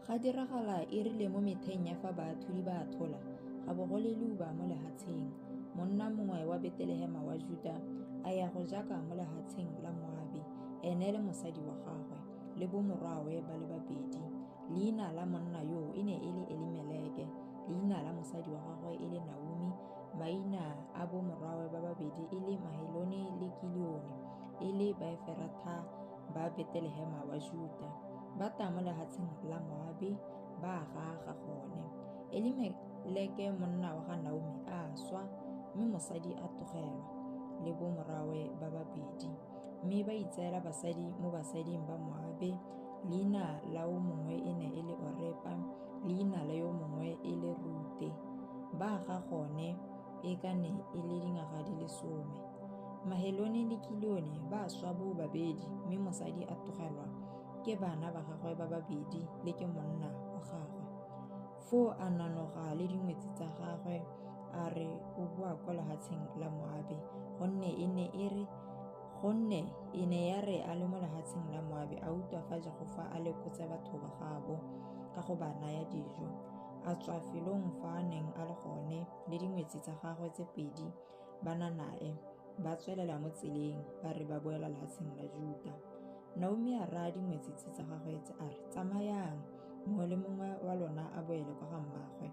Ga diragala e rile mo metheng ya fa baathudi ba thola ga bo go leluba mo lehatsheng. Monna mongwe wa Betelehema wa Juda a ya go jaka mo lehatsheng la Moabi, ene le mosadi wa gagwe le bomorwae ba le babedi. Leina la monna yoo e ne e le Elimeleke, leina la mosadi wa gagwe e le Naomi, maina a bomorwae ba babedi e le Maheloni le Kilioni, e le Baeferata ba Betelehema wa Juda. Ba ta mo lehatsheng la Moabi ba gaga gone. Elimeleke monna wa ga Naomi a swa, mme mosadi a togelwa le bomorwae ba babedi, mme ba itseela basadi mo basading ba Moabi. Leina la o mongwe e ne e le Orepa, leina la yo mongwe e le Rute. Ba ga gone e ka ne e le dingwaga di le 10. Maheloni le Kilioni ba swa bo babedi, mme mosadi a togelwa ke bana ba gagwe ba babedi le ke monna wa gagwe. Foo a nanoga le dingwetsi tsa gagwe a re o boa kwa lehatsheng la Moabi, gonne e ne ya re a le mo lehatsheng la Moabi a utlwa fa Jehofa a lekotse batho ba gabo ka go ba naya dijo. A tswa felong fa a neng a le gone le dingwetsi tsa gagwe tse pedi ba nanae, ba tswelela mo tseleng ba re ba boela lehatsheng la Juda. Naomi a raya dingwetsi tsa gagwe a re, tsamayang, mongwe le mongwe wa lona a boele kwa ga mmaagwe,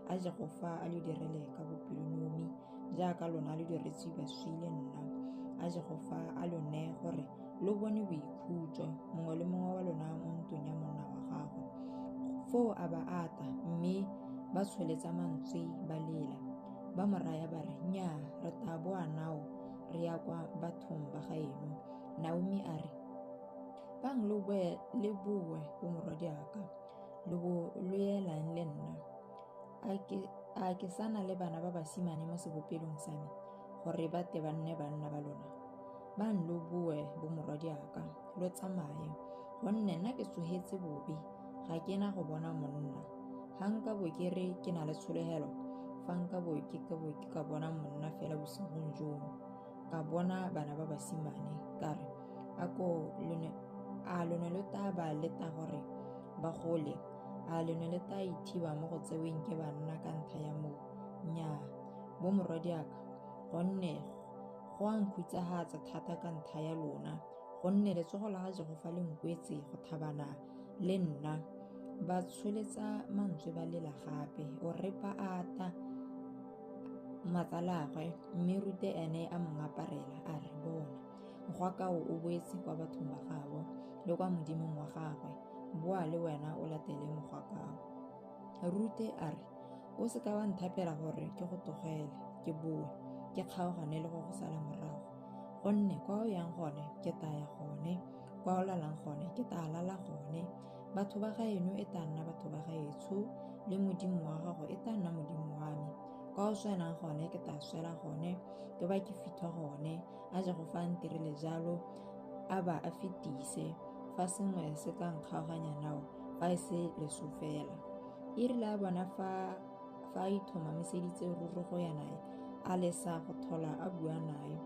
a Jehofa a lo direle ka bopelonomi jaaka lona lo diretswe baswi le nna. A Jehofa a lo neye gore lo bone boikhutso, mongwe le mongwe wa lona mo ntlong ya monna wa gagwe. Foo a ba ata, mme ba tsholetsa mantswe ba lela. Ba mo raya ba re, nnyaa, re tla boa nao re ya kwa bathong ba gaeno. Naomi a re, bang lo boe le boe bomorwadiaka, lo bo lo elang le nna. A ke sana le bana ba basimane mo sebopelong sa me gore ba te ba nne banna ba lona? Bang lo boe bomorwadiaka, lo tsamaye, gonne nna ke tsogetse bobe, ga ke na go bona monna. Ga nka bo ke re ke na le tsholegelo, fa nka bo ke ka bona monna fela bosigong jono, ka bona bana ba basimane, ka re a lone lo tla ba leta gore ba gole? A lone le tla ithiba mo go tseweng ke banna ka ntlha ya moo? Nnyaa, bomorwadiaka, gonne go a nkhutshagatsa thata ka ntlha ya lona, gonne letsogo la ga Jehofa le nkwetse go thabana le nna. Ba tsholetsa mantswe ba lela gape. Orepa a ata matsalagwe, mme Rute ene a mo ngaparela a re, bona, mogwakao o boetse kwa bathong ba gabo le kwa modimong wa gagwe, boa le wena o latele mogwakao. Rute a re, o seka wa nthapela gore ke go tlogele ke boe ke kgaogane le go go sala morago, gonne kwa o yang gone ke tla ya gone, kwa o lalang gone ke tla lala gone. Batho ba gaeno e tla nna batho ba gaetsho, le modimo wa gago e tla nna modimo wa me. Kwa o swenang gone ke tla swela gone, ke ba ke fitlha gone. A Jehofa a ntirile jalo, a ba a fetise, fa sengwe se ka nkgaoganya nao, fa e se leso fela. E rile a bona fa a ithomamiseditse ruri go ya nae, a lesa go thola a bua nae.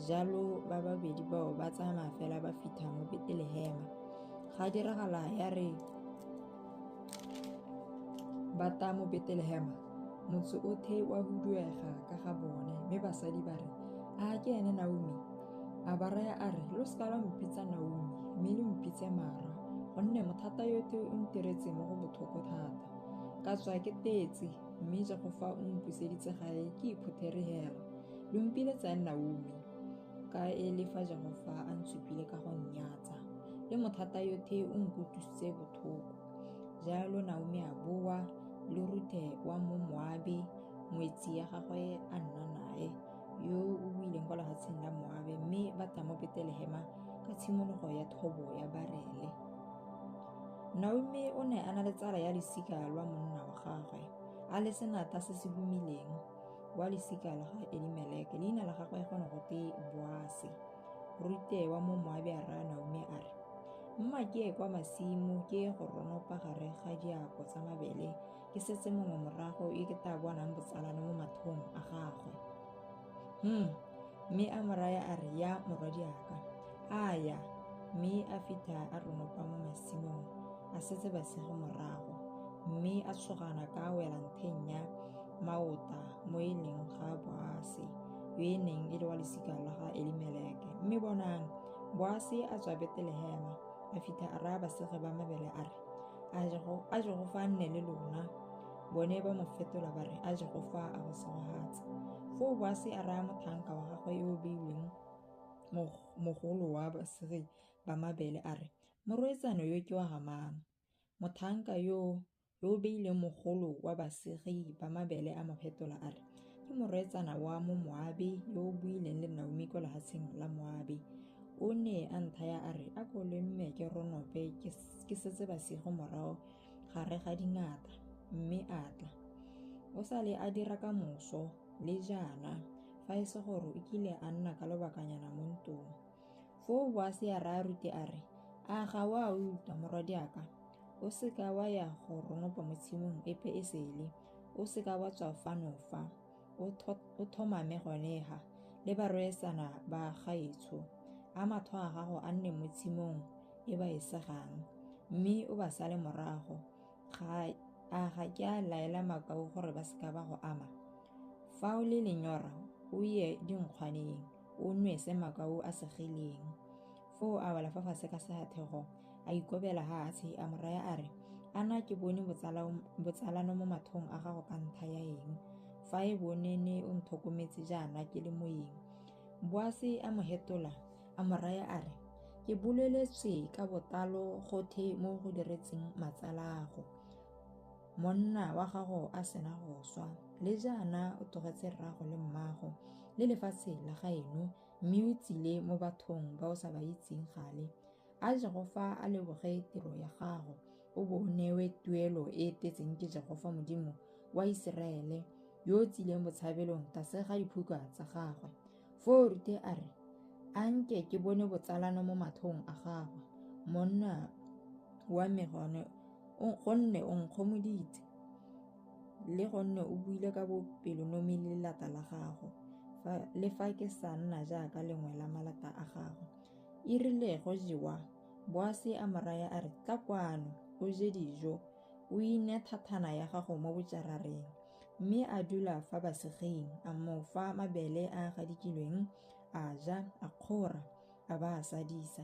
Jalo ba babedi bao ba tsamaya fela ba fitlha mo Betelehema. Ga diragala ya re ba ta mo Betelehema, motse otlhe wa huduega ka ga bone, mme basadi ba re, a ke ene Naomi? A ba raya a re, lo seka la mpitsa Naomi, mme le mpitse Mara, gonne mothata yotlhe o ntiretse mo go botlhoko thata. Ka tswa ke tetse, mme Jehofa o mpuseditse gae ke iphutherehela. Lo mpiletsang Naomi, ka e le fa Jehofa a ntshupile ka go nnyatsa, le mothata yotlhe o nkutlwisitse botlhoko. Jalo Naomi a boa, le Rute wa mo Moabi, ngwetsi ya gagwe a nna nae, yo o buileng kwa lehatsheng la Moabi, mme ba tla mo Betelehema ka tshimologo ya thobo ya barele. Naomi o ne a na le tsala ya losika lwa monna wa gagwe, a le senata se se humileng wa losika la ga Elimeleke, leina la gagwe go ne go te Boase. Rute wa mo Moabi a raya Naomi a re, mma ke ye kwa masimo, ke ye go ronopa gare ga diako tsa mabele, ke setse mongwe morago e ke tla bonang botsalano mo mathong a gagwe. Mme a mo raya a re, ya morwadiaka, a ya, mme a fitlha a ronopa mo masimong. a setse basegi morago, mme a tshogana ka wela ntheng ya maota mo e leng ga Boase, yo e neng e le wa losika la ga Elimeleke. Mme bonang, Boase a tswa Betelehema a fitlha a raya basegi ba mabele a re, a je go fa a nne le lona. Bone ba mo fetola ba re, a je go fa a go segogatsa. Foo Boase a raya mothanka wa gagwe yo o beilweng mogolo wa basegi ba mabele a re, morwetsana yo ke wa ga mang? Mothanka yo o beileng mogolo wa basegi ba mabele a mo fetola a re, ke morwetsana wa mo Moabi yo o buileng le Naomi kwa lefatsheng la Moabi. O ne a nthaya a re, a ko le mme ke ronope ke setse basego morago gare ga dingata, mme a tla. O sa le a dira ka moso le jaana, fa e se gore o kile a nna ka lobakanyana mo ntong. Foo Boase a raya Rute a re, a ga wa utlwa morwadiaka, o seka wa ya go ronopa mo tshimong epe e sele, o seka wa tswa fano fa, o thomame gonega le barwetsana ba gaetsho, a matho a gago a nne mo tshimong e ba e segang, mme o ba sale morago. Ga ke a laela makau gore ba seka ba go ama? Fa o le lenyora, o ye dinkgwaneng, o nwese makau a segileng. Foo a wela fa fatshe ka sefatlhego, a ikobela fatshe, a mo raya a re, ana ke bone botsalano mo mathong a gago ka ntlha ya eng, fa e bone ne o ntlhokometse jaana ke le moeng. Boase a mo hetola, a mo raya a re, ke boleletswe ka botalo gotlhe mo go diretseng matsalago. Monna wa gago a sena go swa, le jaana o tlogetse rrago le mmago le lefatshe la gaeno, mme o tsile mo bathong ba o sa ba itseng gale. A Jehova a leboge tiro ya gago, o bo o newe tuelo e tletseng ke Jehova Modimo wa Iseraele, yo o tsileng botshabelong tlase ga diphuka tsa gagwe. Foo Rute a re, a nke ke bone botsalano mo mathong a gagwe, monna wa me, gonne o nkgomoditse, le gonne o buile ka bopelonomi le lelata la gago, le fa ke sa nna jaaka lengwe la malata a gago. E rile go jewa, Boase a mo raya a re, tla kwano, o je dijo, o ine thathana ya gago mo bojarareng. Mme a dula fa baseging, a mo fa mabele a gadikilweng, a ja, a kgora, a ba a sadisa.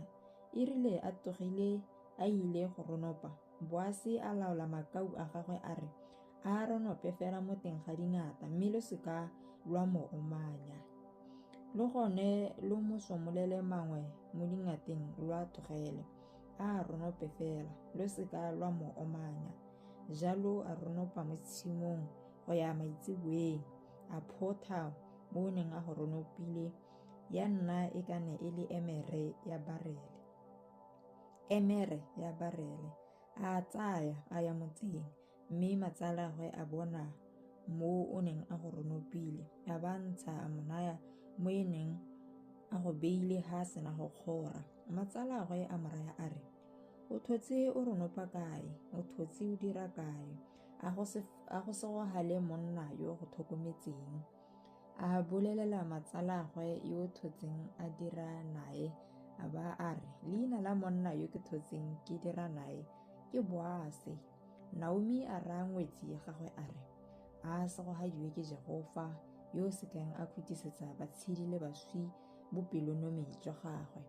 E rile a togile a ile go ronopa, Boase a laola makau a gagwe a re, a ronope fela mo teng ga dingata, mme lo seka lwa mo omanya. Le gone lo mo somolele mangwe mo dingateng lwa tlogele, a ronope fela, lo seka lwa mo omanya. Jalo a ronopa mo tshimong go ya maitsiboeng, a photha mo o neng a go ronopile, ya nna e ka ne e le emere ya barele. A tsaya a ya motseng, mme matsalagwe a bona mo o neng a go ronopile, a bantsha a mo naya mo e neng a go beile ha sena go kgora. Matsalagwe a mo raya a re, o thotse o ronopa kae, o thotse o dira kae, a go segogale monna yo go tlhokometseng. A bolelela matsalagwe yo thotseng a dira nae, a ba a re, leina la monna yo ke thotseng ke dira nae ke Boase. Naomi a raya ngwetsi ya gagwe a re, a segogadiwe ke Jehova, yo o sekeng a khutisetsa batshedi le baswi bopelonomi jwa gagwe.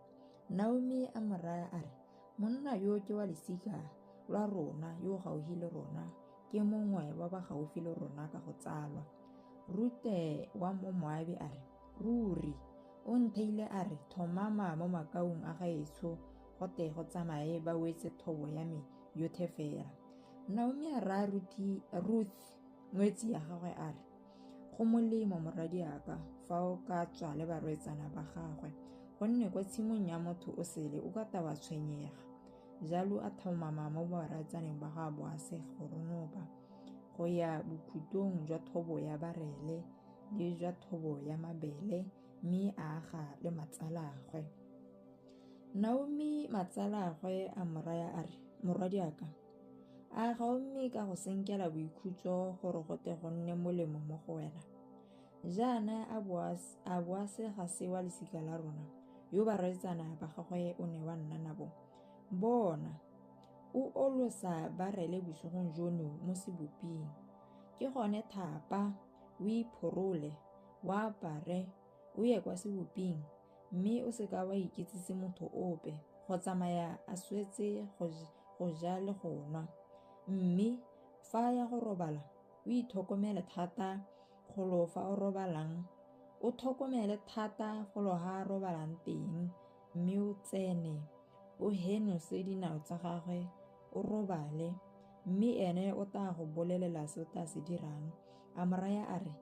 Naomi a mo raya a re, monna yo ke wa losika lwa rona yo gaufi le rona, ke mongwe wa ba gaufi le rona ka go tsalwa. Rute wa mo Moabi a re, ruri, o ntheile a re, thomama mo makaung a gaetsho, gote go tsamaye ba wetse thobo ya me yotlhe fela. Naomi a raya Ruth ngwetsi ya gagwe a re, go molemo moradiaka fa o ka tswa le barwetsana ba gagwe, gonne kwa tshimong ya motho o sele o ka taba tshwenyega. Jalo a thomama mo baratsaneng ba ga Boase go ronopa, go ya bokhutong jwa thobo ya barele le jwa thobo ya mabele, mme a aga le matsalagwe. Naomi matsalagwe a mo raya a re, morwadiaka, a ga o mme ka go senkela boikhutso gore gote go nne molemo mo go wena. Jaana a Boase ga se wa losika la rona, yo barwetsana ba gagwe o ne wa nna nabo. Bona, o olosa barele bosigong jono mo seboping. Ke gone thapa, o ipholole, o apare, o ye kwa seboping, mme o seka wa ikitsise motho ope, go tsamaya a swetse go ja le go nwa. Mme fa ya go robala, o itlhokomele thata golo fa o robalang, o tlhokomele thata golo ga a robalang teng, mme o tsene, o henose dinao tsa gagwe, o robale, mme ene o tla go bolelela se o tla se dirang. A mo raya a re,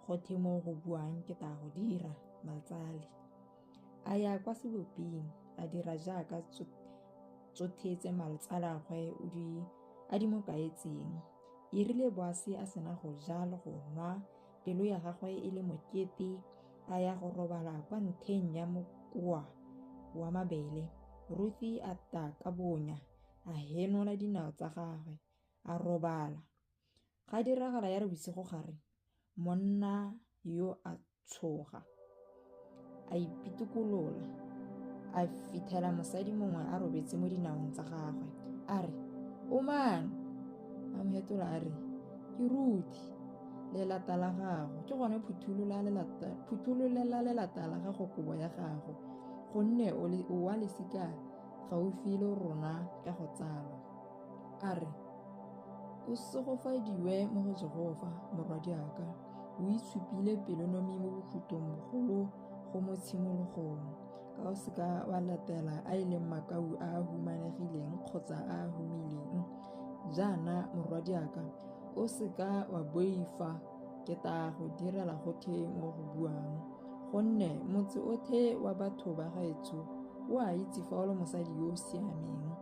gothe mo go buang ke tla go dira, Maltsale. A ya kwa seboping, a dira jaaka tsothetse maltsalagwe a di mo kaetseng. E rile Boase a sena go ja le go nwa, pelo ya gagwe e le mokete, a ya go robala kwa ntheng ya mokoa wa mabele. Ruthi a ta ka bonya, a henola dinao tsa gagwe, a robala. Ga diragala ya re bosigo gare, monna yo a tshoga, a ipitikolola, a fitlhela mosadi mongwe a robetse mo dinaong tsa gagwe, a re, o mang? A mo hetola a re, ke Ruthi, lelata la gago. Ke gone phuthulolela lelata la gago kobo ya gago, gonne o wa lesika gaufi le rona ka go tsalwa. A re, o segofadiwe mo go Jehova, morwadiaka, o itshupile pelonomi mo bokhutong bogolo go mo tshimologong, ka o seka wa latela a e leng makau a a humanegileng kgotsa a a humileng. Jaana morwadiaka, o seka wa boifa, ke tla go direla gothe mo go buang, gonne motse otlhe wa batho ba gaetsho o a itse fa o le mosadi yo o siameng.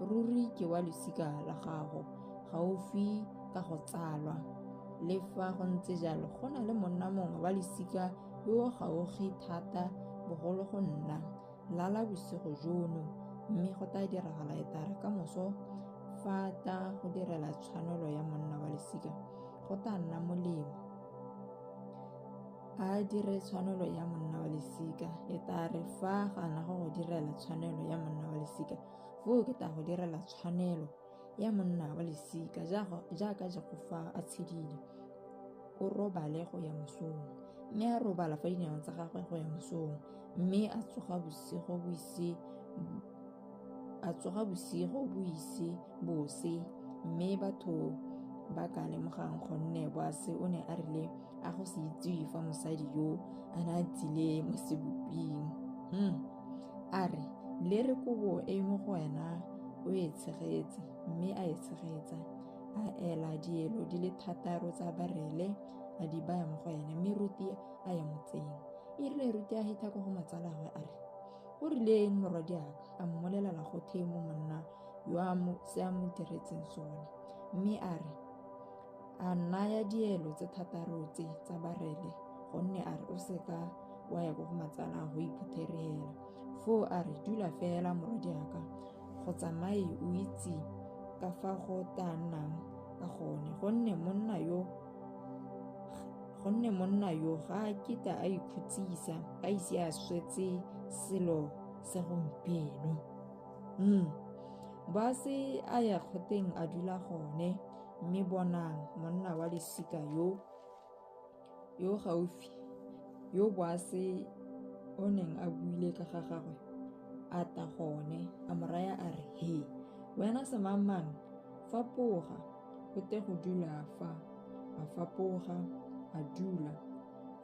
Ruri ke wa losika la gago, gaufi ka go tsalwa. Le fa go ntse jalo, go na le monna mongwe wa lesika yo o gaufi thata bogolo go nna. Lala bosigo jono, mme go tla diragala e tare ka moso fa tla go direla tshwanelo ya monna wa lesika, go tla nna molemo a dire tshwanelo ya monna wa lesika. E tare fa gana go direla tshwanelo ya monna wa lesika, foo ke tla go direla tshwanelo ya monna wa lesika, jaaka Jegofa a tshedile. O robale go ya mosong, mme a robala fa dinaong tsa gagwe go ya mosong, mme a tsoga bosigo bo ise bose, mme batho ba ka lemogang gonne Boase o ne a rile a go se itsewe fa mosadi yo a ne a tsile mo seboping. A re, le re kobo e mo go wena o e tshegetse, mme a e tshegetsa, a ela dielo di le 6 tsa barele, a di baya mo go ene, mme Ruthi a ya motseng. E rile Ruthi a hita ko go matsalagwe a re, o rileng morwadiaka? A mmolelela gothe mo monna yo se a mo diretseng sone, mme a re, a naya dielo tse 6 tse tsa barele, gonne a re o seka wa ya ko go matsala go iphutherela. Foo a re, dula fela morwadiaka, go tsamaye o itse ka fa go tla nnang ka gone, gonne monna yo ga a kita a ikhutsisa a ise a swetse selo se gompieno. Boase a ya kgoteng a dula gone, mme bonang monna wa lesika yo gaufi yo Boase o neng a buile ka ga gagwe a tla gone, a mo raya a re, he, wena semangmang, fapoga, go te go dula fa. A fapoga, a dula,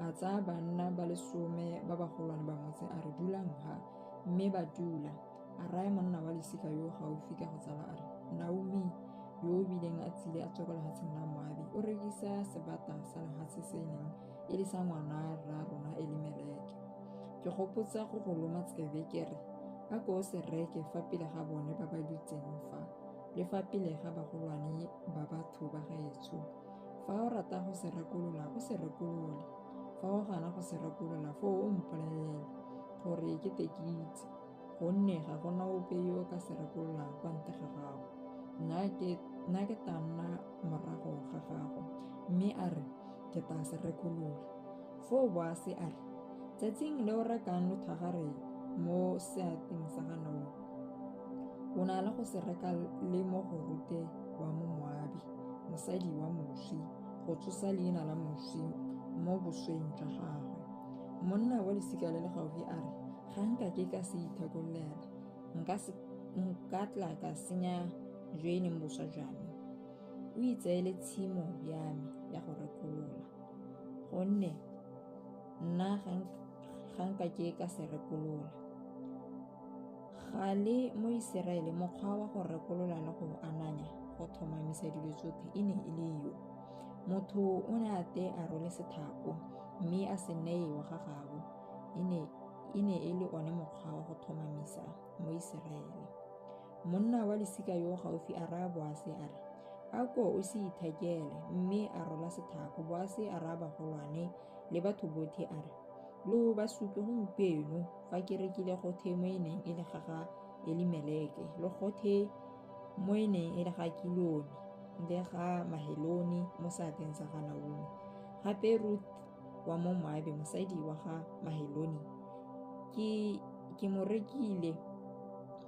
a tsaya banna ba 10 ba bagolwane ba motse a re, dulang ha, mme ba dula. A raya monna wa lesika yo gaufi ka go tsala a re, Naomi yo o bileng a tsile a tswa kwa lefatsheng la Moabi, o rekisa sebata sa lefatshe se neng e le sa ngwana rra rona Elimeleke. Ke gopotsa go go loma tsebe ke re, a ko o se reke fa pele ga bone ba ba dutseng fa, le fa pele ga bagolwane ba batho ba gaetsho. Fa o rata go se rekolola, o se rekolole. Fa o gana go se rekolola, foo o mpolelele gore ke te ke itse, gonne ga gona ope yo o ka se rekololang kwa ntle ga gago. Nna ke tla nna morago ga gago, mme a re, ke tla se rekolola. Foo Boase a re, tsatsing le o rekang lothagare mo seateng sa ga Naomi, o na le go se reka le mo go rute wa mo Moabi, mosadi wa moswi, go tsosa leina la moswi mo bosweng jwa gagwe. Monna wa losika le le gaufi a re, ga nka ke ka se ithakolela, nka tla ka senya jo e leng boswa jwa me. O itseele tshimo ya me ya go rekolola, gonne nna ga nka ke ka se rekolola. Ga le mo Iseraele mokgwa wa go rekolola le go ananya go tlhomamisa dilo tsotlhe e ne e le yo. Motho o ne a te a rwele sethako mme a se neye wa ga gabo. E ne e le one mokgwa wa go tlhomamisa mo Iseraele. Monna wa losika yo gaufi a raya Boase a re, a ko o se ithekele, mme a rola sethako. Boase a raya bagolwane le batho botlhe a re, lo ba supe gompieno fa ke rekile gothe mo e neng e le ga ga Elimeleke, le gothe mo e neng e le ga Kiloni le ga Maheloni mo seateng sa ga Naomi. Gape Rut wa mo Moabi, mosadi wa ga Maheloni, ke mo rekile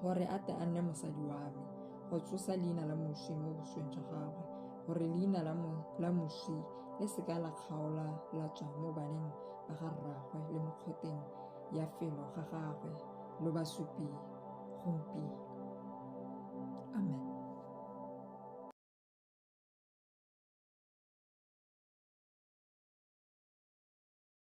gore a te a nne mosadi wa me, go tsosa leina la moswi mo bosweng jwa gagwe, gore leina la moswi le seka la kgaola la tswa mo baneng ba ga rraagwe le mo kgoteng ya felo ga gagwe lo ba supi gompieno.